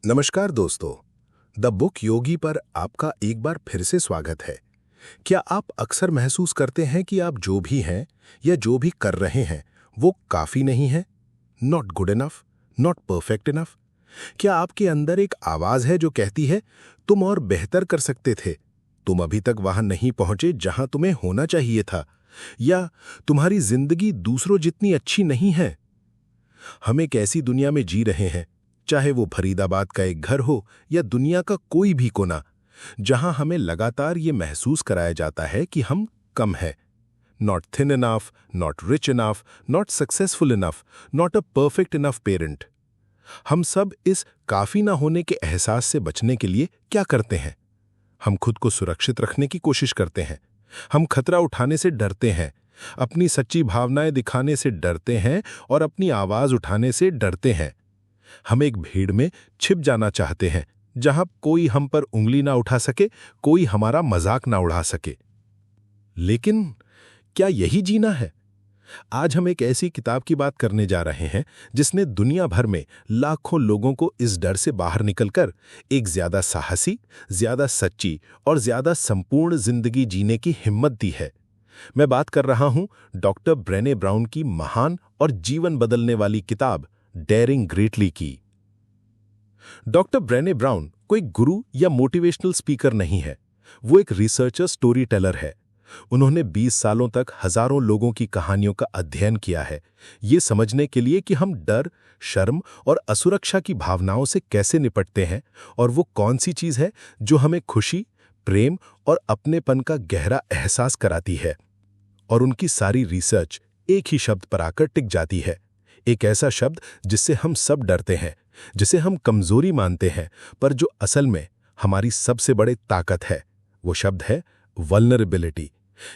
नमस्कार दोस्तों। The book योगी पर आपका एक बार फिर से स्वागत है। क्या आप अक्सर महसूस करते हैं कि आप जो भी हैं या जो भी कर रहे हैं वो काफी नहीं है? Not good enough, not perfect enough. क्या आपके अंदर एक आवाज है जो कहती है तुम और बेहतर कर सकते थे, तुम अभी तक वहां नहीं पहुंचे जहां तुम्हें होना चाहिए था, या तुम्हारी जिंदगी दूसरों जितनी अच्छी नहीं है? हम एक ऐसी दुनिया में जी रहे हैं, चाहे वो फरीदाबाद का एक घर हो या दुनिया का कोई भी कोना, जहां हमें लगातार ये महसूस कराया जाता है कि हम कम हैं। Not thin enough, not rich enough, not successful enough, not a perfect enough parent. हम सब इस काफी ना होने के एहसास से बचने के लिए क्या करते हैं? हम खुद को सुरक्षित रखने की कोशिश करते हैं। हम खतरा उठाने से डरते हैं, अपनी सच्ची भावनाएं दिखाने से डरते हैं और अपनी आवाज उठाने से डरते हैं। हम एक भीड़ में छिप जाना चाहते हैं, जहां कोई हम पर उंगली ना उठा सके, कोई हमारा मजाक ना उड़ा सके। लेकिन क्या यही जीना है? आज हम एक ऐसी किताब की बात करने जा रहे हैं जिसने दुनिया भर में लाखों लोगों को इस डर से बाहर निकलकर एक ज्यादा साहसी, ज्यादा सच्ची और ज्यादा संपूर्ण जिंदगी जीने की हिम्मत दी है। मैं बात कर रहा हूं डॉक्टर ब्रेने ब्राउन की महान और जीवन बदलने वाली किताब डेयरिंग ग्रेटली की। डॉक्टर ब्रेने ब्राउन कोई गुरु या मोटिवेशनल स्पीकर नहीं है, वो एक रिसर्चर स्टोरी टेलर है। उन्होंने 20 सालों तक हजारों लोगों की कहानियों का अध्ययन किया है, ये समझने के लिए कि हम डर, शर्म और असुरक्षा की भावनाओं से कैसे निपटते हैं और वो कौन सी चीज है जो हमें खुशी, प्रेम और अपनेपन का गहरा एहसास कराती है। और उनकी सारी रिसर्च एक ही शब्द पर आकर टिक जाती है, एक ऐसा शब्द जिससे हम सब डरते हैं, जिसे हम कमजोरी मानते हैं, पर जो असल में हमारी सबसे बड़ी ताकत है। वो शब्द है वल्नरेबिलिटी,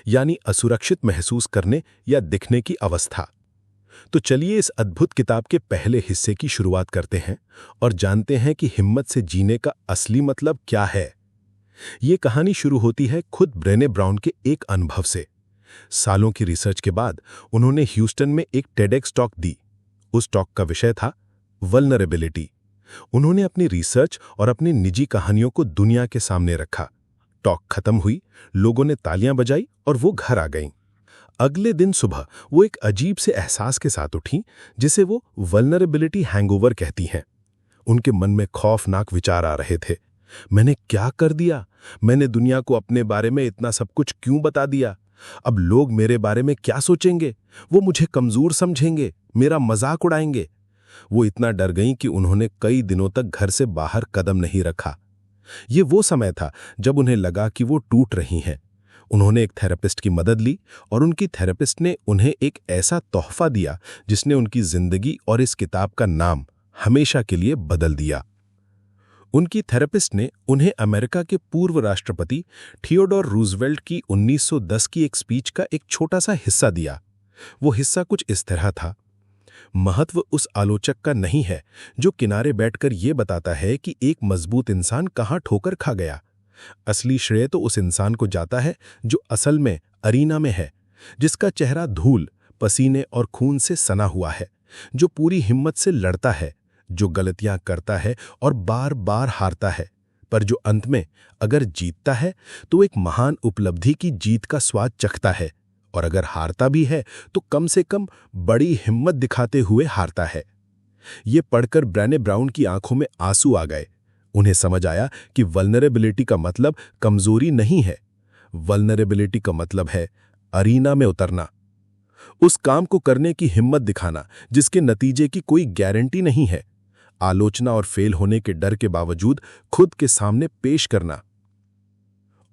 यानी असुरक्षित महसूस करने या दिखने की अवस्था। तो चलिए इस अद्भुत किताब के पहले हिस्से की शुरुआत करते हैं और जानते हैं कि हिम्मत से जीने का असली मतलब क्या है। ये कहानी शुरू होती है खुद ब्रेने ब्राउन के एक अनुभव से। सालों की रिसर्च के बाद उन्होंने ह्यूस्टन में एक टेडेक्स टॉक दी। उस टॉक का विषय था वल्नरेबिलिटी। उन्होंने अपनी रिसर्च और अपनी निजी कहानियों को दुनिया के सामने रखा। टॉक खत्म हुई, लोगों ने तालियां बजाई और वो घर आ गईं। अगले दिन सुबह वो एक अजीब से एहसास के साथ उठी, जिसे वो वल्नरेबिलिटी हैंगओवर कहती हैं। उनके मन में खौफनाक विचार आ रहे थे। मैंने क्या कर दिया? मैंने दुनिया को अपने बारे में इतना सब कुछ क्यों बता दिया? अब लोग मेरे बारे में क्या सोचेंगे? वो मुझे कमजोर समझेंगे, मेरा मजाक उड़ाएंगे। वो इतना डर गईं कि उन्होंने कई दिनों तक घर से बाहर कदम नहीं रखा। ये वो समय था जब उन्हें लगा कि वो टूट रही हैं। उन्होंने एक थेरेपिस्ट की मदद ली और उनकी थेरेपिस्ट ने उन्हें एक ऐसा तोहफा दिया जिसने उनकी जिंदगी और इस किताब का नाम हमेशा के लिए बदल दिया। उनकी थेरेपिस्ट ने उन्हें अमेरिका के पूर्व राष्ट्रपति थियोडोर रूजवेल्ट की 1910 की एक स्पीच का एक छोटा सा हिस्सा दिया। वो हिस्सा कुछ इस तरह था: महत्व उस आलोचक का नहीं है जो किनारे बैठकर यह बताता है कि एक मजबूत इंसान कहां ठोकर खा गया। असली श्रेय तो उस इंसान को जाता है जो असल में अरीना में है, जिसका चेहरा धूल, पसीने और खून से सना हुआ है, जो पूरी हिम्मत से लड़ता है, जो गलतियां करता है और बार बार हारता है, पर जो अंत में अगर जीतता है तो एक महान उपलब्धि की जीत का स्वाद चखता है, और अगर हारता भी है तो कम से कम बड़ी हिम्मत दिखाते हुए हारता है। ये पढ़कर ब्रेने ब्राउन की आंखों में आंसू आ गए। उन्हें समझ आया कि वल्नरेबिलिटी का मतलब कमजोरी नहीं है। वल्नरेबिलिटी का मतलब है अरीना में उतरना, उस काम को करने की हिम्मत दिखाना जिसके नतीजे की कोई गारंटी नहीं है, आलोचना और फेल होने के डर के बावजूद खुद के सामने पेश करना।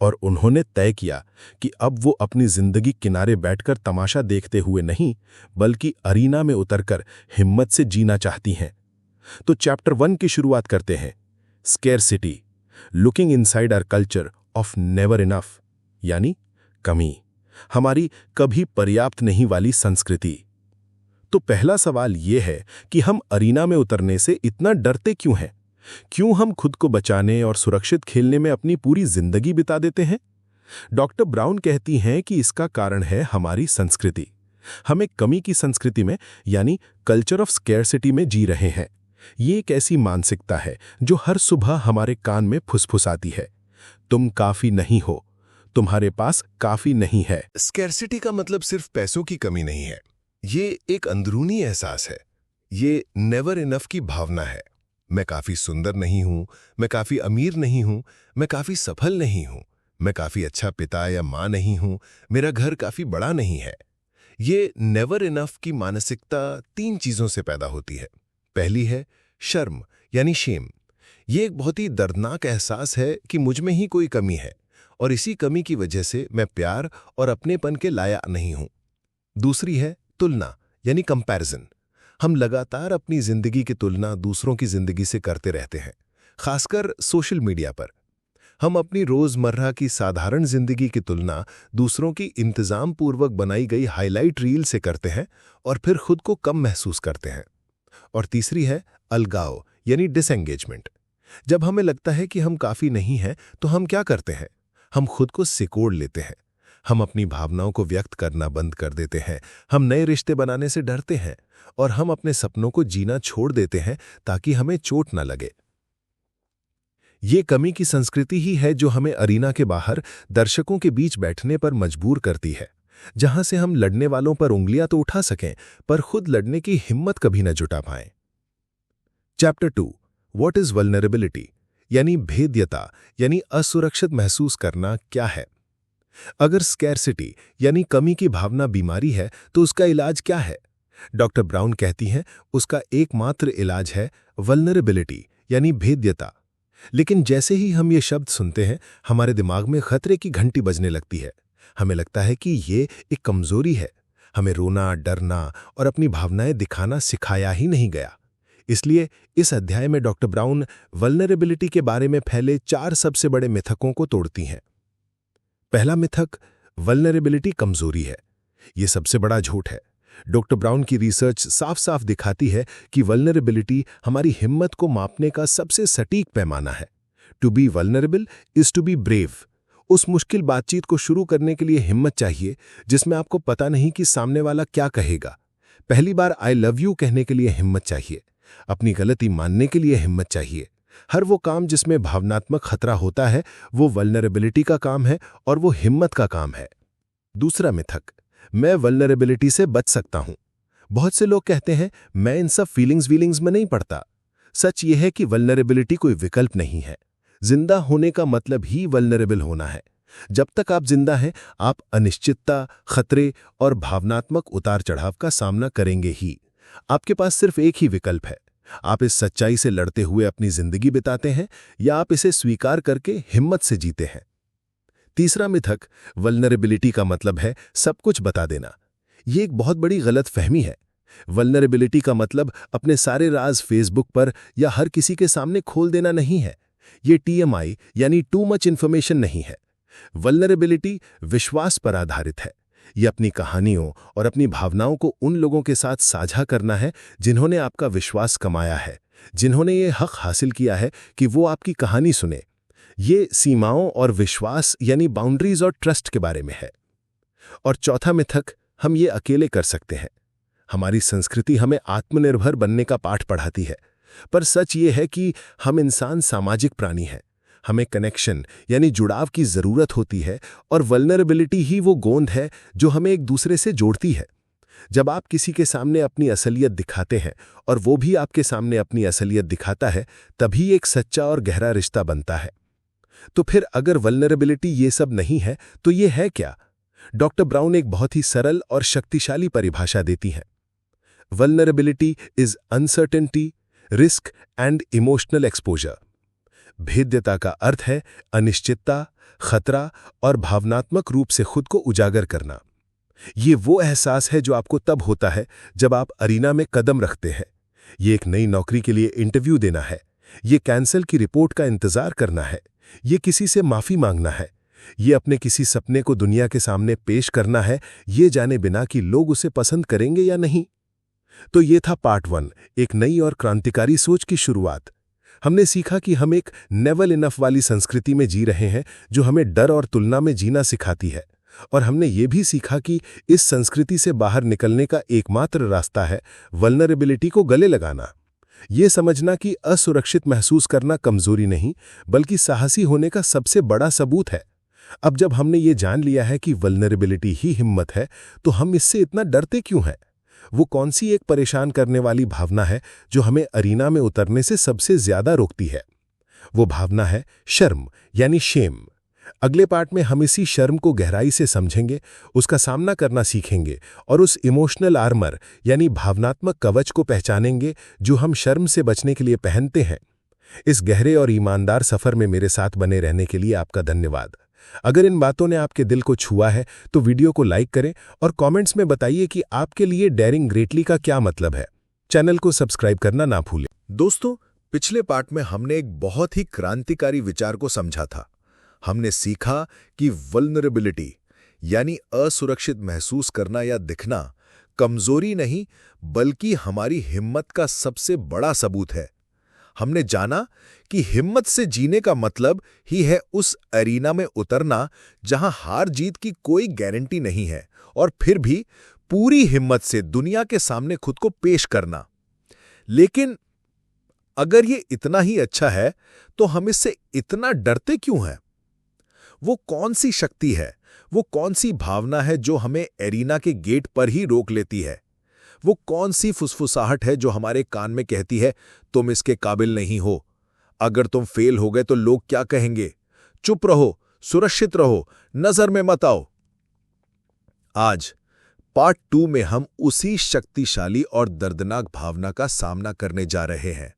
और उन्होंने तय किया कि अब वो अपनी जिंदगी किनारे बैठकर तमाशा देखते हुए नहीं, बल्कि अरीना में उतरकर हिम्मत से जीना चाहती हैं। तो चैप्टर 1 की शुरुआत करते हैं। Scarcity, looking inside our culture of never enough, यानी कमी, हमारी कभी पर्याप्त नहीं वाली संस्कृति। तो पहला सवाल यह है कि हम अरीना में उतरने से इतना डरते क्यों हैं? क्यों हम खुद को बचाने और सुरक्षित खेलने में अपनी पूरी जिंदगी बिता देते हैं? डॉक्टर ब्राउन कहती हैं कि इसका कारण है हमारी संस्कृति। हम एक कमी की संस्कृति में, यानी कल्चर ऑफ स्केर्सिटी में जी रहे हैं। ये एक ऐसी मानसिकता है जो हर सुबह हमारे कान में फुसफुसाती है। तुम काफी नहीं हो, तुम्हारे पास काफी नहीं है। स्कैर्सिटी का मतलब सिर्फ पैसों की कमी नहीं है, ये एक अंदरूनी एहसास है। ये नेवर इनफ की भावना है। मैं काफी सुंदर नहीं हूं, मैं काफी अमीर नहीं हूं, मैं काफी सफल नहीं हूं, मैं काफी अच्छा पिता या मां नहीं हूं, मेरा घर काफी बड़ा नहीं है। ये नेवर इनफ की मानसिकता 3 चीजों से पैदा होती है। पहली है शर्म यानी शेम। ये एक बहुत ही दर्दनाक एहसास है कि मुझ में ही कोई कमी है और इसी कमी की वजह से मैं प्यार और अपनेपन के लायक नहीं हूं। दूसरी है तुलना यानी कंपैरिजन। हम लगातार अपनी जिंदगी की तुलना दूसरों की जिंदगी से करते रहते हैं, खासकर सोशल मीडिया पर। हम अपनी रोजमर्रा की साधारण जिंदगी की तुलना दूसरों की इंतजाम पूर्वक बनाई गई हाईलाइट रील से करते हैं और फिर खुद को कम महसूस करते हैं। और तीसरी है अलगाव यानी डिसएंगेजमेंट। जब हमें लगता है कि हम काफी नहीं हैं, तो हम क्या करते हैं? हम खुद को सिकोड़ लेते हैं। हम अपनी भावनाओं को व्यक्त करना बंद कर देते हैं। हम नए रिश्ते बनाने से डरते हैं और हम अपने सपनों को जीना छोड़ देते हैं ताकि हमें चोट न लगे। ये कमी की संस्कृति ही है जो हमें अरीना के बाहर दर्शकों के बीच बैठने पर मजबूर करती है, जहां से हम लड़ने वालों पर उंगलियां तो उठा सकें, पर खुद लड़ने की हिम्मत कभी न जुटा पाएं। चैप्टर 2 व्हाट इज वल्नरेबिलिटी यानी भेद्यता यानी असुरक्षित महसूस करना क्या है। अगर स्कैर्सिटी यानी कमी की भावना बीमारी है तो उसका इलाज क्या है? डॉक्टर ब्राउन कहती हैं उसका एकमात्र इलाज है वल्नरेबिलिटी यानी भेद्यता। लेकिन जैसे ही हम ये शब्द सुनते हैं, हमारे दिमाग में खतरे की घंटी बजने लगती है। हमें लगता है कि ये एक कमजोरी है। हमें रोना, डरना और अपनी भावनाएं दिखाना सिखाया ही नहीं गया। इसलिए इस अध्याय में डॉक्टर ब्राउन वल्नरेबिलिटी के बारे में फैले 4 सबसे बड़े मिथकों को तोड़ती हैं। पहला मिथक, वल्नरेबिलिटी कमजोरी है। यह सबसे बड़ा झूठ है। डॉक्टर ब्राउन की रिसर्च साफ साफ दिखाती है कि वल्नरेबिलिटी हमारी हिम्मत को मापने का सबसे सटीक पैमाना है। To be vulnerable is to be brave. उस मुश्किल बातचीत को शुरू करने के लिए हिम्मत चाहिए जिसमें आपको पता नहीं कि सामने वाला क्या कहेगा। पहली बार आई लव यू कहने के लिए हिम्मत चाहिए। अपनी गलती मानने के लिए हिम्मत चाहिए। हर वो काम जिसमें भावनात्मक खतरा होता है वो वल्नरेबिलिटी का काम है और वो हिम्मत का काम है। दूसरा मिथक, मैं वल्नरेबिलिटी से बच सकता हूं। बहुत से लोग कहते हैं मैं इन सब फीलिंग्स में नहीं पड़ता। सच यह है कि वल्नरेबिलिटी कोई विकल्प नहीं है। जिंदा होने का मतलब ही वल्नरेबल होना है। जब तक आप जिंदा हैं, आप अनिश्चितता, खतरे और भावनात्मक उतार चढ़ाव का सामना करेंगे ही। आपके पास सिर्फ एक ही विकल्प है। आप इस सच्चाई से लड़ते हुए अपनी जिंदगी बिताते हैं या आप इसे स्वीकार करके हिम्मत से जीते हैं। तीसरा मिथक, वल्नरेबिलिटी का मतलब है सब कुछ बता देना। यह एक बहुत बड़ी गलतफहमी है। वल्नरेबिलिटी का मतलब अपने सारे राज फेसबुक पर या हर किसी के सामने खोल देना नहीं है। यह TMI यानी टू मच इंफॉर्मेशन नहीं है। वल्नरेबिलिटी विश्वास पर आधारित है। यह अपनी कहानियों और अपनी भावनाओं को उन लोगों के साथ साझा करना है जिन्होंने आपका विश्वास कमाया है, जिन्होंने ये हक हासिल किया है कि वो आपकी कहानी सुने। ये सीमाओं और विश्वास यानी बाउंड्रीज और ट्रस्ट के बारे में है। और चौथा मिथक, हम ये अकेले कर सकते हैं। हमारी संस्कृति हमें आत्मनिर्भर बनने का पाठ पढ़ाती है, पर सच ये है कि हम इंसान सामाजिक प्राणी हैं। हमें कनेक्शन यानी जुड़ाव की जरूरत होती है और वल्नरेबिलिटी ही वो गोंद है जो हमें एक दूसरे से जोड़ती है। जब आप किसी के सामने अपनी असलियत दिखाते हैं और वो भी आपके सामने अपनी असलियत दिखाता है, तभी एक सच्चा और गहरा रिश्ता बनता है। तो फिर अगर वल्नरेबिलिटी ये सब नहीं है तो ये है क्या? डॉक्टर ब्राउन एक बहुत ही सरल और शक्तिशाली परिभाषा देती हैं। Vulnerability is uncertainty, risk and emotional exposure. भेद्यता का अर्थ है अनिश्चितता, खतरा और भावनात्मक रूप से खुद को उजागर करना। ये वो एहसास है जो आपको तब होता है जब आप अरीना में कदम रखते हैं। ये एक नई नौकरी के लिए इंटरव्यू देना है। ये कैंसल की रिपोर्ट का इंतजार करना है। ये किसी से माफी मांगना है। ये अपने किसी सपने को दुनिया के सामने पेश करना है, ये जाने बिना कि लोग उसे पसंद करेंगे या नहीं। तो ये था पार्ट 1, एक नई और क्रांतिकारी सोच की शुरुआत। हमने सीखा कि हम एक नेवर इनफ वाली संस्कृति में जी रहे हैं जो हमें डर और तुलना में जीना सिखाती है। और हमने ये भी सीखा कि इस संस्कृति से बाहर निकलने का एकमात्र रास्ता है वल्नरेबिलिटी को गले लगाना। ये समझना कि असुरक्षित महसूस करना कमजोरी नहीं, बल्कि साहसी होने का सबसे बड़ा सबूत है। अब जब हमने ये जान लिया है कि वल्नरेबिलिटी ही हिम्मत है, तो हम इससे इतना डरते क्यों हैं? वो कौन सी एक परेशान करने वाली भावना है जो हमें अरीना में उतरने से सबसे ज्यादा रोकती है? वो भावना है शर्म, यानी शेम। अगले पार्ट में हम इसी शर्म को गहराई से समझेंगे, उसका सामना करना सीखेंगे और उस इमोशनल आर्मर यानी भावनात्मक कवच को पहचानेंगे जो हम शर्म से बचने के लिए पहनते हैं। इस गहरे और ईमानदार सफर में मेरे साथ बने रहने के लिए आपका धन्यवाद। अगर इन बातों ने आपके दिल को छुआ है तो वीडियो को लाइक करें और कमेंट्स में बताइए कि आपके लिए डेयरिंग ग्रेटली का क्या मतलब है। चैनल को सब्सक्राइब करना ना भूलें। दोस्तों, पिछले पार्ट में हमने एक बहुत ही क्रांतिकारी विचार को समझा था। हमने सीखा कि वल्नरेबिलिटी यानी असुरक्षित महसूस करना या दिखना कमजोरी नहीं, बल्कि हमारी हिम्मत का सबसे बड़ा सबूत है। हमने जाना कि हिम्मत से जीने का मतलब ही है उस अरीना में उतरना जहां हार जीत की कोई गारंटी नहीं है, और फिर भी पूरी हिम्मत से दुनिया के सामने खुद को पेश करना। लेकिन अगर ये इतना ही अच्छा है, तो हम इससे इतना डरते क्यों हैं? वो कौन सी शक्ति है, वो कौन सी भावना है जो हमें एरिना के गेट पर ही रोक लेती है? वो कौन सी फुसफुसाहट है जो हमारे कान में कहती है, तुम इसके काबिल नहीं हो, अगर तुम फेल हो गए तो लोग क्या कहेंगे, चुप रहो, सुरक्षित रहो, नजर में मत आओ। आज पार्ट 2 में हम उसी शक्तिशाली और दर्दनाक भावना का सामना करने जा रहे हैं।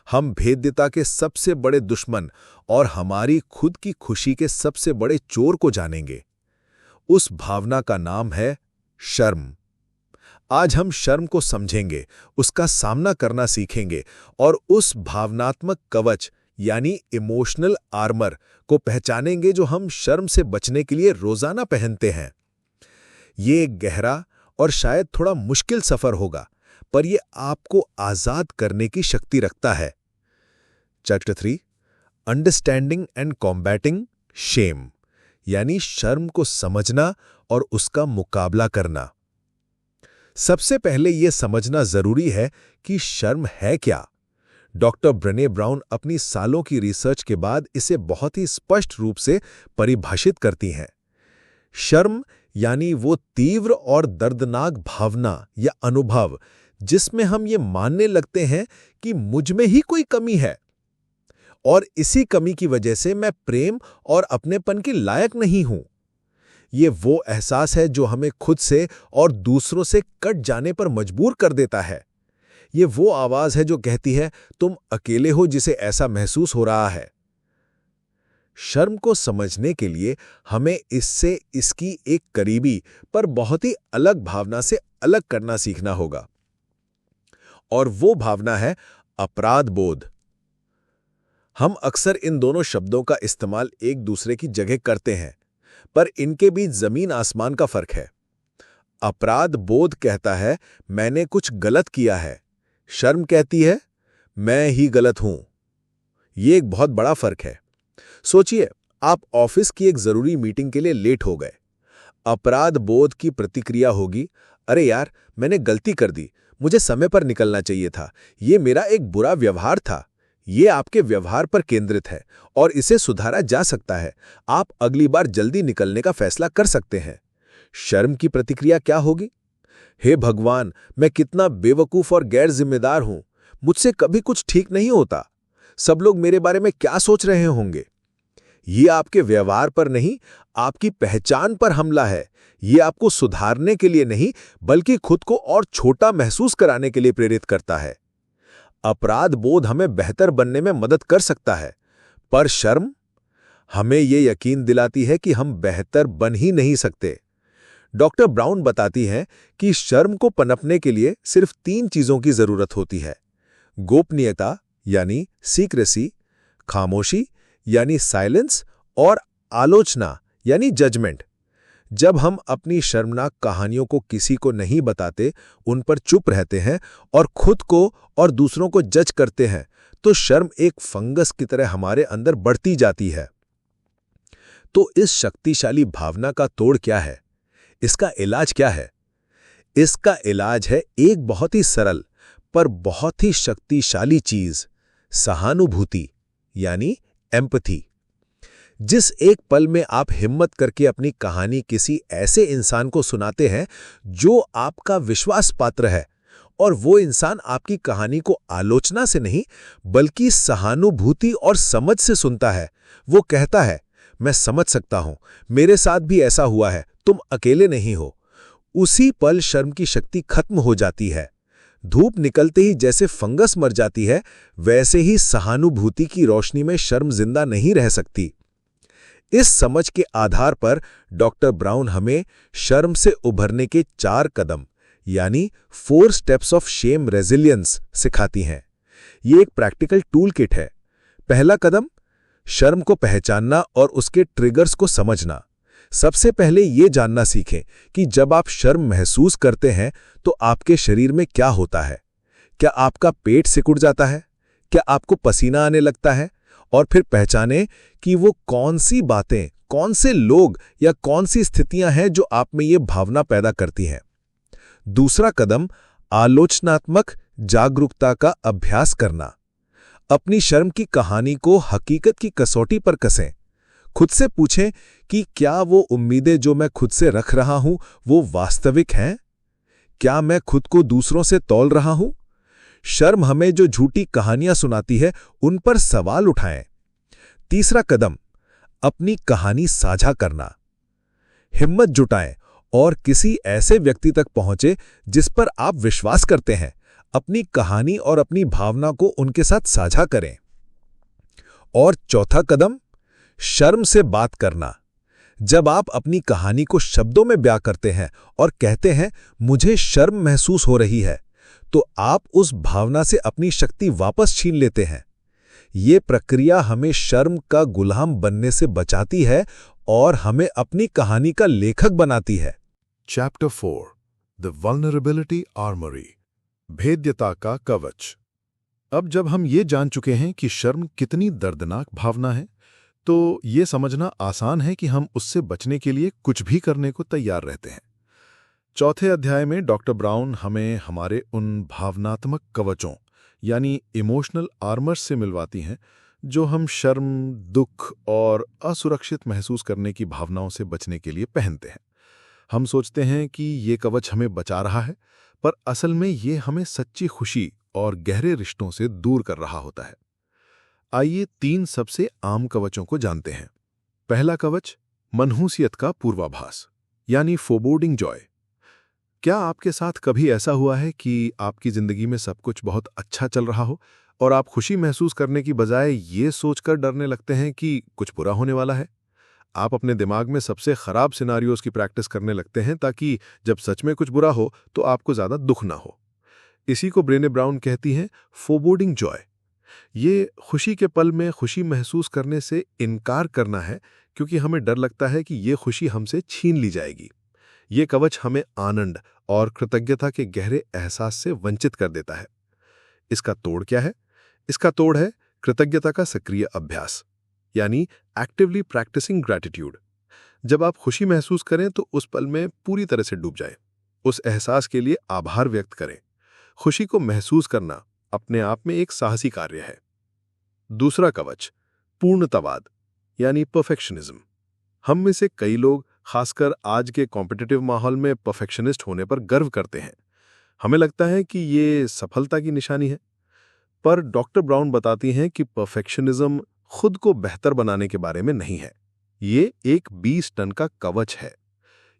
हम भेद्यता के सबसे बड़े दुश्मन और हमारी खुद की खुशी के सबसे बड़े चोर को जानेंगे। उस भावना का नाम है शर्म। आज हम शर्म को समझेंगे, उसका सामना करना सीखेंगे और उस भावनात्मक कवच यानी इमोशनल आर्मर को पहचानेंगे जो हम शर्म से बचने के लिए रोजाना पहनते हैं। ये एक गहरा और शायद थोड़ा मुश्किल सफर होगा, पर यह आपको आजाद करने की शक्ति रखता है। Chapter 3, understanding and combating shame, यानी शर्म को समझना और उसका मुकाबला करना। सबसे पहले यह समझना जरूरी है कि शर्म है क्या। डॉक्टर ब्रेने ब्राउन अपनी सालों की रिसर्च के बाद इसे बहुत ही स्पष्ट रूप से परिभाषित करती हैं। शर्म यानी वो तीव्र और दर्दनाक भावना या अनुभव जिसमें हम ये मानने लगते हैं कि मुझ में ही कोई कमी है और इसी कमी की वजह से मैं प्रेम और अपनेपन के लायक नहीं हूं। ये वो एहसास है जो हमें खुद से और दूसरों से कट जाने पर मजबूर कर देता है। ये वो आवाज है जो कहती है, तुम अकेले हो जिसे ऐसा महसूस हो रहा है। शर्म को समझने के लिए हमें इससे इसकी एक करीबी पर बहुत ही अलग भावना से अलग करना सीखना होगा, और वो भावना है अपराध बोध। हम अक्सर इन दोनों शब्दों का इस्तेमाल एक दूसरे की जगह करते हैं, पर इनके बीच जमीन आसमान का फर्क है। अपराध बोध कहता है मैंने कुछ गलत किया है, शर्म कहती है मैं ही गलत हूं। यह एक बहुत बड़ा फर्क है। सोचिए, आप ऑफिस की एक जरूरी मीटिंग के लिए लेट हो गए। अपराध बोध की प्रतिक्रिया होगी, अरे यार, मैंने गलती कर दी, मुझे समय पर निकलना चाहिए था, ये मेरा एक बुरा व्यवहार था। ये आपके व्यवहार पर केंद्रित है और इसे सुधारा जा सकता है। आप अगली बार जल्दी निकलने का फैसला कर सकते हैं। शर्म की प्रतिक्रिया क्या होगी? हे भगवान, मैं कितना बेवकूफ और गैर जिम्मेदार हूं, मुझसे कभी कुछ ठीक नहीं होता, सब लोग मेरे बारे में क्या सोच रहे होंगे। ये आपके व्यवहार पर नहीं, आपकी पहचान पर हमला है। ये आपको सुधारने के लिए नहीं, बल्कि खुद को और छोटा महसूस कराने के लिए प्रेरित करता है। अपराध बोध हमें बेहतर बनने में मदद कर सकता है, पर शर्म हमें ये यकीन दिलाती है कि हम बेहतर बन ही नहीं सकते। डॉक्टर ब्राउन बताती हैं कि शर्म को पनपने के लिए सिर्फ 3 चीजों की जरूरत होती है: गोपनीयता यानी सीक्रेसी, खामोशी यानी साइलेंस, और आलोचना यानी जजमेंट। जब हम अपनी शर्मनाक कहानियों को किसी को नहीं बताते, उन पर चुप रहते हैं और खुद को और दूसरों को जज करते हैं, तो शर्म एक फंगस की तरह हमारे अंदर बढ़ती जाती है। तो इस शक्तिशाली भावना का तोड़ क्या है? इसका इलाज क्या है? इसका इलाज है एक बहुत ही सरल पर बहुत ही शक्तिशाली चीज, सहानुभूति यानी एम्पैथी। जिस एक पल में आप हिम्मत करके अपनी कहानी किसी ऐसे इंसान को सुनाते हैं जो आपका विश्वास पात्र है, और वो इंसान आपकी कहानी को आलोचना से नहीं बल्कि सहानुभूति और समझ से सुनता है, वो कहता है, मैं समझ सकता हूं, मेरे साथ भी ऐसा हुआ है, तुम अकेले नहीं हो। उसी पल शर्म की शक्ति खत्म हो जाती है। धूप निकलते ही जैसे फंगस मर जाती है, वैसे ही सहानुभूति की रोशनी में शर्म जिंदा नहीं रह सकती। इस समझ के आधार पर डॉक्टर ब्राउन हमें शर्म से उभरने के 4 कदम यानी 4 स्टेप्स ऑफ शेम रेजिलियंस सिखाती हैं। ये एक प्रैक्टिकल टूल किट है। पहला कदम, शर्म को पहचानना और उसके ट्रिगर्स को समझना। सबसे पहले ये जानना सीखें कि जब आप शर्म महसूस करते हैं तो आपके शरीर में क्या होता है। क्या आपका पेट सिकुड़ जाता है? क्या आपको पसीना आने लगता है? और फिर पहचानें कि वो कौन सी बातें, कौन से लोग या कौन सी स्थितियां हैं जो आप में ये भावना पैदा करती हैं। दूसरा कदम, आलोचनात्मक जागरूकता का अभ्यास करना। अपनी शर्म की कहानी को हकीकत की कसौटी पर कसें। खुद से पूछें कि क्या वो उम्मीदें जो मैं खुद से रख रहा हूं वो वास्तविक हैं? क्या मैं खुद को दूसरों से तौल रहा हूं? शर्म हमें जो झूठी कहानियां सुनाती है उन पर सवाल उठाएं। तीसरा कदम, अपनी कहानी साझा करना। हिम्मत जुटाएं और किसी ऐसे व्यक्ति तक पहुंचे जिस पर आप विश्वास करते हैं। अपनी कहानी और अपनी भावना को उनके साथ साझा करें। और चौथा कदम, शर्म से बात करना। जब आप अपनी कहानी को शब्दों में बयां करते हैं और कहते हैं, मुझे शर्म महसूस हो रही है, तो आप उस भावना से अपनी शक्ति वापस छीन लेते हैं। ये प्रक्रिया हमें शर्म का गुलाम बनने से बचाती है और हमें अपनी कहानी का लेखक बनाती है। चैप्टर 4 द वल्नरेबिलिटी आर्मरी, भेद्यता का कवच। अब जब हम ये जान चुके हैं कि शर्म कितनी दर्दनाक भावना है, तो ये समझना आसान है कि हम उससे बचने के लिए कुछ भी करने को तैयार रहते हैं। चौथे अध्याय में डॉक्टर ब्राउन हमें हमारे उन भावनात्मक कवचों यानी इमोशनल आर्मर्स से मिलवाती हैं जो हम शर्म, दुख और असुरक्षित महसूस करने की भावनाओं से बचने के लिए पहनते हैं। हम सोचते हैं कि ये कवच हमें बचा रहा है, पर असल में ये हमें सच्ची खुशी और गहरे रिश्तों से दूर कर रहा होता है। आइए 3 सबसे आम कवचों को जानते हैं। पहला कवच, मनहूसियत का पूर्वाभास यानी फोरबोर्डिंग जॉय। क्या आपके साथ कभी ऐसा हुआ है कि आपकी जिंदगी में सब कुछ बहुत अच्छा चल रहा हो और आप खुशी महसूस करने की बजाय ये सोचकर डरने लगते हैं कि कुछ बुरा होने वाला है? आप अपने दिमाग में सबसे खराब सिनारियोज की प्रैक्टिस करने लगते हैं ताकि जब सच में कुछ बुरा हो तो आपको ज्यादा दुख ना हो। इसी को ब्रेने ब्राउन कहती हैं फोरबोर्डिंग जॉय। ये खुशी के पल में खुशी महसूस करने से इनकार करना है क्योंकि हमें डर लगता है कि ये खुशी हमसे छीन ली जाएगी। ये कवच हमें आनंद और कृतज्ञता के गहरे एहसास से वंचित कर देता है। इसका तोड़ क्या है? इसका तोड़ है कृतज्ञता का सक्रिय अभ्यास यानी एक्टिवली प्रैक्टिसिंग ग्रैटिट्यूड। जब आप खुशी महसूस करें तो उस पल में पूरी तरह से डूब जाएं। उस एहसास के लिए आभार व्यक्त करें। खुशी को महसूस करना अपने आप में एक साहसी कार्य है। दूसरा कवच, पूर्णतावाद यानी परफेक्शनिज्म। हम में से कई लोग, खासकर आज के कॉम्पिटिटिव माहौल में, परफेक्शनिस्ट होने पर गर्व करते हैं। हमें लगता है कि ये सफलता की निशानी है। पर डॉक्टर ब्राउन बताती हैं कि परफेक्शनिज्म खुद को बेहतर बनाने के बारे में नहीं है। ये एक 20 टन का कवच है।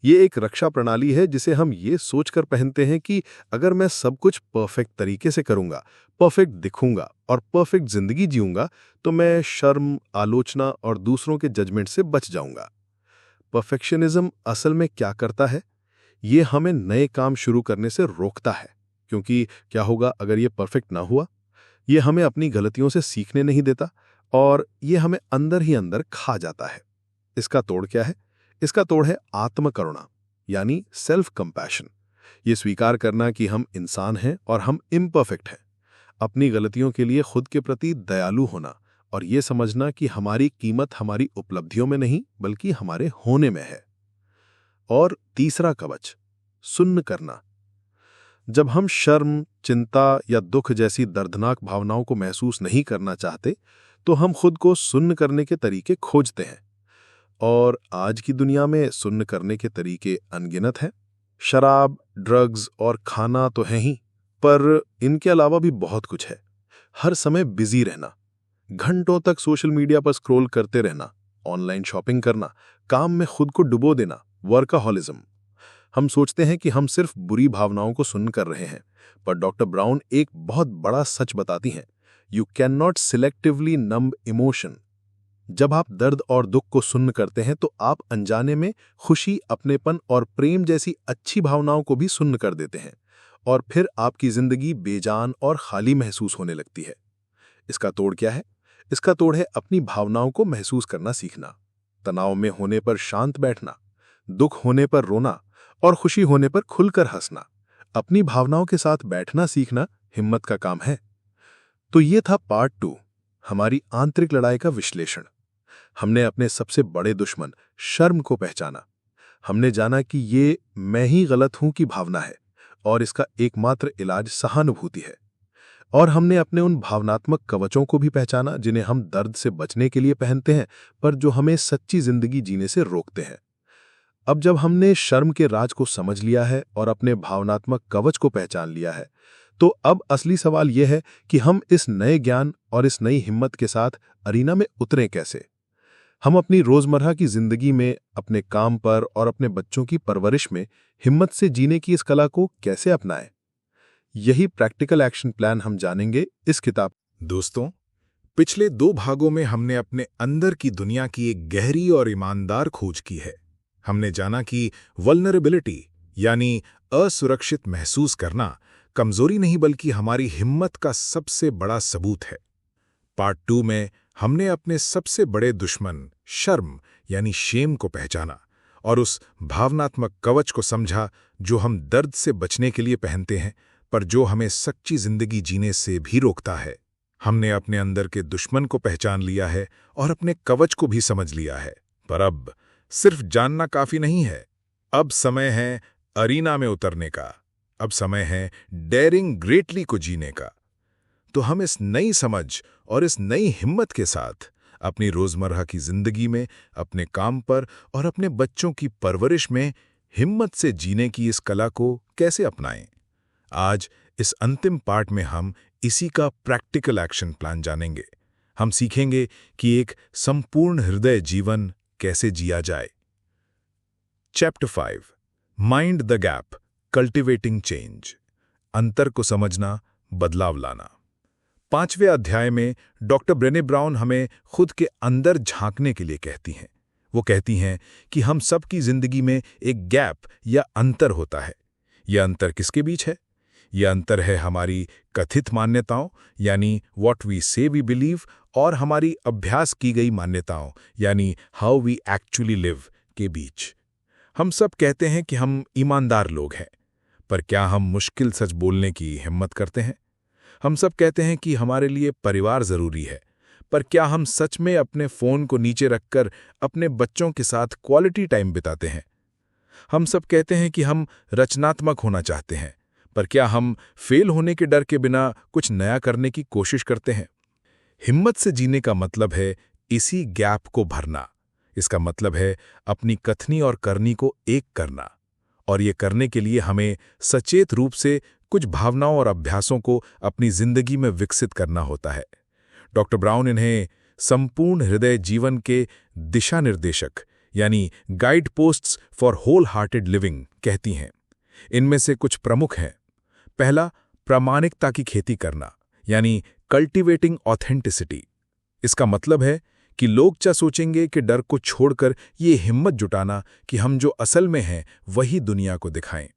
ये एक रक्षा प्रणाली है जिसे हम ये सोचकर पहनते हैं कि अगर मैं सब कुछ परफेक्ट तरीके से करूंगा, परफेक्ट दिखूंगा और परफेक्ट जिंदगी जीऊंगा तो मैं शर्म, आलोचना और दूसरों के जजमेंट से बच जाऊंगा। परफेक्शनिज्म असल में क्या करता है? ये हमें नए काम शुरू करने से रोकता है, क्योंकि क्या होगा अगर ये परफेक्ट ना हुआ? ये हमें अपनी गलतियों से सीखने नहीं देता और ये हमें अंदर ही अंदर खा जाता है। इसका तोड़ क्या है? इसका तोड़ है आत्मकरुणा यानी सेल्फ कंपैशन। ये स्वीकार करना कि हम इंसान हैं और हम इम्परफेक्ट हैं। अपनी गलतियों के लिए खुद के प्रति दयालु होना और ये समझना कि हमारी कीमत हमारी उपलब्धियों में नहीं बल्कि हमारे होने में है। और तीसरा कवच, सुन्न करना। जब हम शर्म, चिंता या दुख जैसी दर्दनाक भावनाओं को महसूस नहीं करना चाहते, तो हम खुद को सुन्न करने के तरीके खोजते हैं। और आज की दुनिया में सुन्न करने के तरीके अनगिनत हैं। शराब, ड्रग्स और खाना तो हैं ही, पर इनके अलावा भी बहुत कुछ है। हर समय बिजी रहना, घंटों तक सोशल मीडिया पर स्क्रॉल करते रहना, ऑनलाइन शॉपिंग करना, काम में खुद को डुबो देना, वर्काहॉलिज्म। हम सोचते हैं कि हम सिर्फ बुरी भावनाओं को सुन्न कर रहे हैं, पर डॉक्टर ब्राउन एक बहुत बड़ा सच बताती हैं। You can not selectively numb emotion. जब आप दर्द और दुख को सुन्न करते हैं तो आप अनजाने में खुशी, अपनेपन और प्रेम जैसी अच्छी भावनाओं को भी सुन्न कर देते हैं, और फिर आपकी जिंदगी बेजान और खाली महसूस होने लगती है। इसका तोड़ क्या है? इसका तोड़ है अपनी भावनाओं को महसूस करना सीखना। तनाव में होने पर शांत बैठना, दुख होने पर रोना और खुशी होने पर खुलकर हंसना। अपनी भावनाओं के साथ बैठना सीखना हिम्मत का काम है। तो ये था पार्ट 2, हमारी आंतरिक लड़ाई का विश्लेषण। हमने अपने सबसे बड़े दुश्मन शर्म को पहचाना। हमने जाना कि ये मैं ही गलत हूं की भावना है और इसका एकमात्र इलाज सहानुभूति है। और हमने अपने उन भावनात्मक कवचों को भी पहचाना जिन्हें हम दर्द से बचने के लिए पहनते हैं, पर जो हमें सच्ची जिंदगी जीने से रोकते हैं। अब जब हमने शर्म के राज को समझ लिया है और अपने भावनात्मक कवच को पहचान लिया है, तो अब असली सवाल यह है कि हम इस नए ज्ञान और इस नई हिम्मत के साथ अरीना में उतरें कैसे। हम अपनी रोजमर्रा की जिंदगी में, अपने काम पर और अपने बच्चों की परवरिश में हिम्मत से जीने की इस कला को कैसे अपनाएं। यही प्रैक्टिकल एक्शन प्लान हम जानेंगे इस किताब। दोस्तों, पिछले 2 भागों में हमने अपने अंदर की दुनिया की एक गहरी और ईमानदार खोज की है। हमने जाना कि वल्नरेबिलिटी यानी असुरक्षित महसूस करना कमजोरी नहीं बल्कि हमारी हिम्मत का सबसे बड़ा सबूत है। पार्ट 2 में हमने अपने सबसे बड़े दुश्मन शर्म यानी शेम को पहचाना और उस भावनात्मक कवच को समझा जो हम दर्द से बचने के लिए पहनते हैं, पर जो हमें सच्ची जिंदगी जीने से भी रोकता है। हमने अपने अंदर के दुश्मन को पहचान लिया है और अपने कवच को भी समझ लिया है, पर अब सिर्फ जानना काफी नहीं है। अब समय है अरीना में उतरने का। अब समय है डेयरिंग ग्रेटली को जीने का। तो हम इस नई समझ और इस नई हिम्मत के साथ अपनी रोजमर्रा की जिंदगी में, अपने काम पर और अपने बच्चों की परवरिश में हिम्मत से जीने की इस कला को कैसे अपनाएं। आज इस अंतिम पार्ट में हम इसी का प्रैक्टिकल एक्शन प्लान जानेंगे। हम सीखेंगे कि एक संपूर्ण हृदय जीवन कैसे जिया जाए। Chapter 5, mind the gap, cultivating change. अंतर को समझना, बदलाव लाना। 5वें अध्याय में डॉक्टर ब्रेने ब्राउन हमें खुद के अंदर झांकने के लिए कहती हैं। वो कहती हैं कि हम सबकी जिंदगी में एक गैप या अंतर होता है। यह अंतर किसके बीच है? यह अंतर है हमारी कथित मान्यताओं यानी व्हाट वी से वी बिलीव और हमारी अभ्यास की गई मान्यताओं यानी हाउ वी एक्चुअली लिव के बीच। हम सब कहते हैं कि हम ईमानदार लोग हैं, पर क्या हम मुश्किल सच बोलने की हिम्मत करते हैं? हम सब कहते हैं कि हमारे लिए परिवार जरूरी है, पर क्या हम सच में अपने फोन को नीचे रखकर अपने बच्चों के साथ क्वालिटी टाइम बिताते हैं? हम सब कहते हैं कि हम रचनात्मक होना चाहते हैं, पर क्या हम फेल होने के डर के बिना कुछ नया करने की कोशिश करते हैं? हिम्मत से जीने का मतलब है इसी गैप को भरना। इसका मतलब है अपनी कथनी और करनी को एक करना, और ये करने के लिए हमें सचेत रूप से कुछ भावनाओं और अभ्यासों को अपनी जिंदगी में विकसित करना होता है। डॉक्टर ब्राउन इन्हें संपूर्ण हृदय जीवन के दिशा निर्देशक यानी guideposts for wholehearted living कहती हैं। इनमें से कुछ प्रमुख हैं। पहला, प्रामाणिकता की खेती करना यानी कल्टिवेटिंग ऑथेंटिसिटी। इसका मतलब है कि लोग क्या सोचेंगे कि डर को छोड़कर ये हिम्मत जुटाना कि हम जो असल में हैं वही दुनिया को दिखाएं।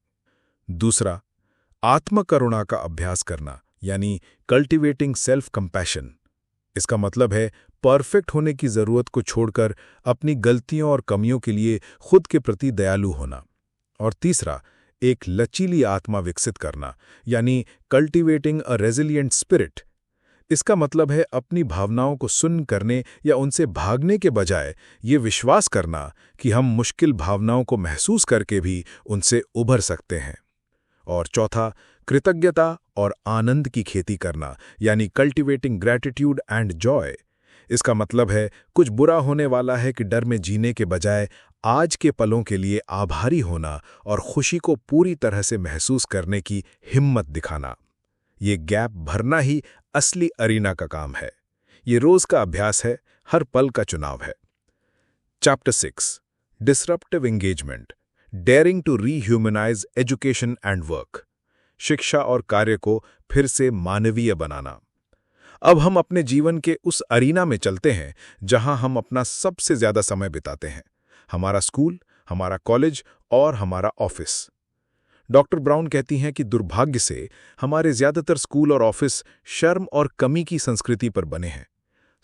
दूसरा, आत्मकरुणा का अभ्यास करना यानी कल्टिवेटिंग सेल्फ कंपैशन। इसका मतलब है परफेक्ट होने की जरूरत को छोड़कर अपनी गलतियों और कमियों के लिए खुद के प्रति दयालु होना। और तीसरा, एक लचीली आत्मा विकसित करना यानी कल्टिवेटिंग अ रेजिलिएंट स्पिरिट। इसका मतलब है अपनी भावनाओं को सुन करने या उनसे भागने के बजाय ये विश्वास करना कि हम मुश्किल भावनाओं को महसूस करके भी उनसे उभर सकते हैं। और चौथा, कृतज्ञता और आनंद की खेती करना, यानी कल्टिवेटिंग ग्रैटिट्यूड एंड जॉय। इसका मतलब है कुछ बुरा होने वाला है कि डर में जीने के बजाय आज के पलों के लिए आभारी होना और खुशी को पूरी तरह से महसूस करने की हिम्मत दिखाना। ये गैप भरना ही असली अरीना का काम है। ये रोज का अभ्यास है, हर पल का चुनाव है। Chapter 6 disruptive engagement, daring to rehumanize education and work. शिक्षा और कार्य को फिर से मानवीय बनाना। अब हम अपने जीवन के उस अरीना में चलते हैं जहां हम अपना सबसे ज्यादा समय बिताते हैं, हमारा स्कूल, हमारा कॉलेज और हमारा ऑफिस। डॉक्टर ब्राउन कहती हैं कि दुर्भाग्य से हमारे ज्यादातर स्कूल और ऑफिस शर्म और कमी की संस्कृति पर बने हैं।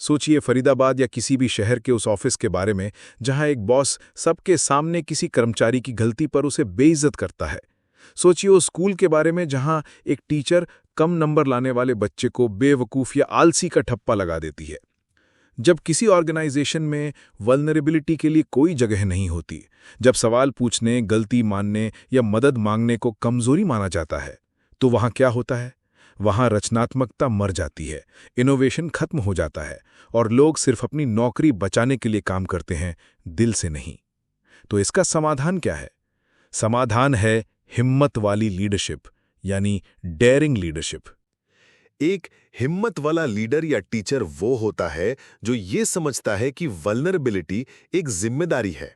सोचिए फरीदाबाद या किसी भी शहर के उस ऑफिस के बारे में जहां एक बॉस सबके सामने किसी कर्मचारी की गलती पर उसे बेइज्जत करता है। सोचिए उस स्कूल के बारे में जहां एक टीचर कम नंबर लाने वाले बच्चे को बेवकूफ़ या आलसी का ठप्पा लगा देती है। जब किसी ऑर्गेनाइजेशन में वल्नरेबिलिटी के लिए कोई जगह नहीं होती, जब सवाल पूछने, गलती मानने या मदद मांगने को कमजोरी माना जाता है, तो वहां क्या होता है? वहां रचनात्मकता मर जाती है, इनोवेशन खत्म हो जाता है और लोग सिर्फ अपनी नौकरी बचाने के लिए काम करते हैं, दिल से नहीं। तो इसका समाधान क्या है? समाधान है हिम्मत वाली लीडरशिप, यानी डेयरिंग लीडरशिप। एक हिम्मत वाला लीडर या टीचर वो होता है जो ये समझता है कि वल्नरेबिलिटी एक जिम्मेदारी है।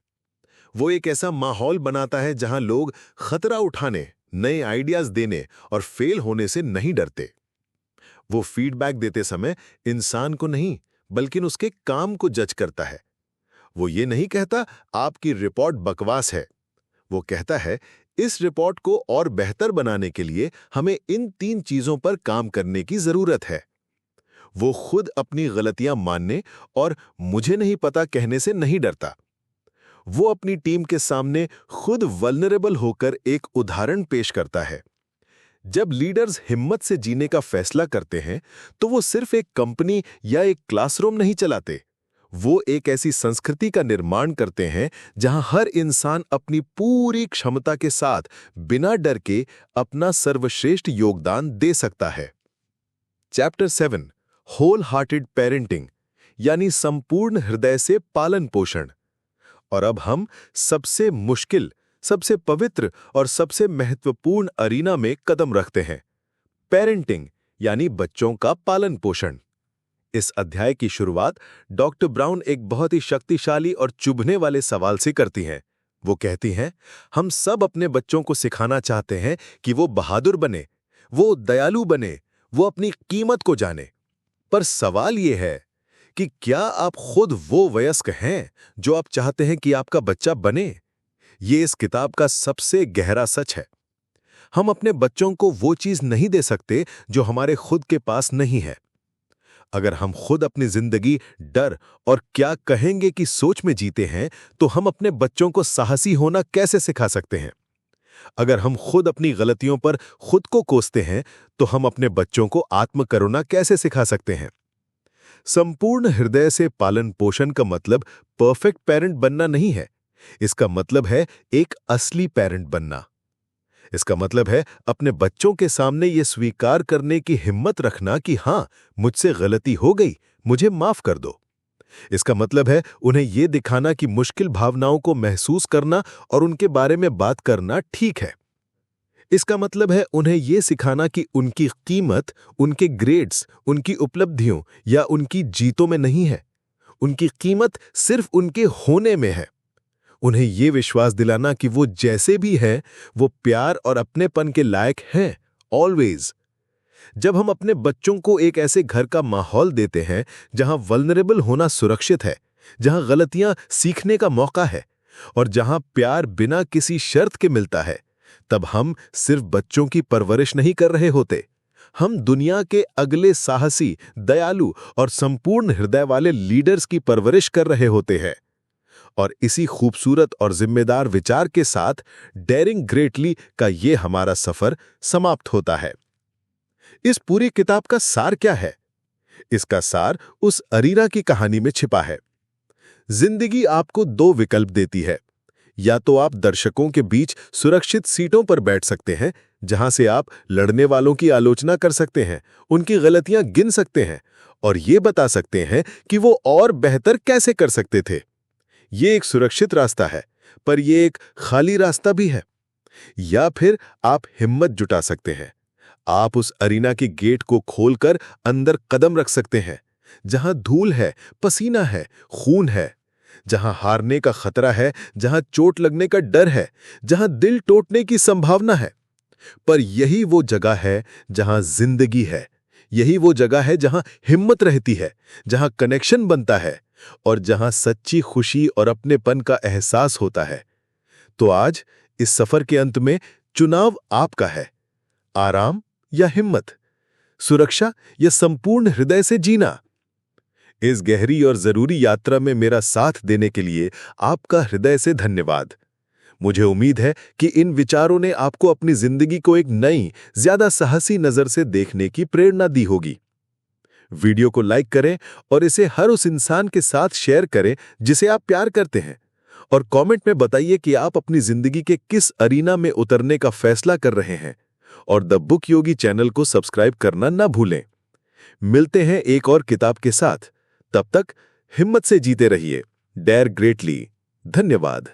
वो एक ऐसा माहौल बनाता है जहां लोग खतरा उठाने, नए आइडियाज देने और फेल होने से नहीं डरते। वो फीडबैक देते समय इंसान को नहीं, बल्कि उसके काम को जज करता है। वो ये नहीं कहता आपकी रिपोर्ट बकवास है। वो कहता है इस रिपोर्ट को और बेहतर बनाने के लिए हमें इन 3 चीजों पर काम करने की जरूरत है। वो खुद अपनी गलतियां मानने और मुझे नहीं पता कहने से नहीं डरता। वो अपनी टीम के सामने खुद वल्नरेबल होकर एक उदाहरण पेश करता है। जब लीडर्स हिम्मत से जीने का फैसला करते हैं, तो वो सिर्फ एक कंपनी या एक क्लासरूम नहीं चलाते। वो एक ऐसी संस्कृति का निर्माण करते हैं जहां हर इंसान अपनी पूरी क्षमता के साथ बिना डर के अपना सर्वश्रेष्ठ योगदान दे सकता है। चैप्टर 7 होल हार्टेड पेरेंटिंग, यानी संपूर्ण हृदय से पालन पोषण। और अब हम सबसे मुश्किल, सबसे पवित्र और सबसे महत्वपूर्ण अरीना में कदम रखते हैं, पेरेंटिंग, यानी बच्चों का पालन पोषण। इस अध्याय की शुरुआत डॉक्टर ब्राउन एक बहुत ही शक्तिशाली और चुभने वाले सवाल से करती हैं। वो कहती हैं, हम सब अपने बच्चों को सिखाना चाहते हैं कि वो बहादुर बने, वो दयालु बने, वो अपनी कीमत को जाने। पर सवाल ये है कि क्या आप खुद वो वयस्क हैं जो आप चाहते हैं कि आपका बच्चा बने? ये इस किताब का सबसे गहरा सच है। हम अपने बच्चों को वो चीज नहीं दे सकते जो हमारे खुद के पास नहीं है। अगर हम खुद अपनी जिंदगी डर और क्या कहेंगे की सोच में जीते हैं, तो हम अपने बच्चों को साहसी होना कैसे सिखा सकते हैं? अगर हम खुद अपनी गलतियों पर खुद को कोसते हैं, तो हम अपने बच्चों को आत्मकरुणा कैसे सिखा सकते हैं? संपूर्ण हृदय से पालन पोषण का मतलब परफेक्ट पेरेंट बनना नहीं है। इसका मतलब है एक असली पेरेंट बनना। इसका मतलब है अपने बच्चों के सामने ये स्वीकार करने की हिम्मत रखना कि हां, मुझसे गलती हो गई, मुझे माफ कर दो। इसका मतलब है उन्हें यह दिखाना कि मुश्किल भावनाओं को महसूस करना और उनके बारे में बात करना ठीक है। इसका मतलब है उन्हें यह सिखाना कि उनकी कीमत उनके ग्रेड्स, उनकी उपलब्धियों या उनकी जीतों में नहीं है। उनकी कीमत सिर्फ उनके होने में है। उन्हें यह विश्वास दिलाना कि वो जैसे भी हैं, वो प्यार और अपनेपन के लायक हैं, ऑलवेज। जब हम अपने बच्चों को एक ऐसे घर का माहौल देते हैं जहां वल्नरेबल होना सुरक्षित है, जहां गलतियां सीखने का मौका है और जहां प्यार बिना किसी शर्त के मिलता है, तब हम सिर्फ बच्चों की परवरिश नहीं कर रहे होते। हम दुनिया के अगले साहसी, दयालु और संपूर्ण हृदय वाले लीडर्स की परवरिश कर रहे होते हैं। और इसी खूबसूरत और जिम्मेदार विचार के साथ डेयरिंग ग्रेटली का ये हमारा सफर समाप्त होता है। इस पूरी किताब का सार क्या है? इसका सार उस अरीना की कहानी में छिपा है। जिंदगी आपको 2 विकल्प देती है। या तो आप दर्शकों के बीच सुरक्षित सीटों पर बैठ सकते हैं, जहां से आप लड़ने वालों की आलोचना कर सकते हैं, उनकी गलतियां गिन सकते हैं और ये बता सकते हैं कि वो और बेहतर कैसे कर सकते थे। ये एक सुरक्षित रास्ता है, पर ये एक खाली रास्ता भी है। या फिर आप हिम्मत जुटा सकते हैं। आप उस अरीना के गेट को खोलकर अंदर कदम रख सकते हैं, जहां धूल है, पसीना है, खून है, जहां हारने का खतरा है, जहां चोट लगने का डर है, जहां दिल टूटने की संभावना है। पर यही वो जगह है जहां जिंदगी है। यही वो जगह है जहां हिम्मत रहती है, जहां कनेक्शन बनता है और जहां सच्ची खुशी और अपनेपन का एहसास होता है। तो आज इस सफर के अंत में चुनाव आपका है। आराम या हिम्मत, सुरक्षा या संपूर्ण हृदय से जीना। इस गहरी और जरूरी यात्रा में मेरा साथ देने के लिए आपका हृदय से धन्यवाद। मुझे उम्मीद है कि इन विचारों ने आपको अपनी जिंदगी को एक नई, ज्यादा साहसी नजर से देखने की प्रेरणा दी होगी। वीडियो को लाइक करें और इसे हर उस इंसान के साथ शेयर करें जिसे आप प्यार करते हैं। और कमेंट में बताइए कि आप अपनी जिंदगी के किस अरीना में उतरने का फैसला कर रहे हैं। और द बुक योगी चैनल को सब्सक्राइब करना ना भूलें। मिलते हैं एक और किताब के साथ। तब तक हिम्मत से जीते रहिए। Dare greatly. धन्यवाद।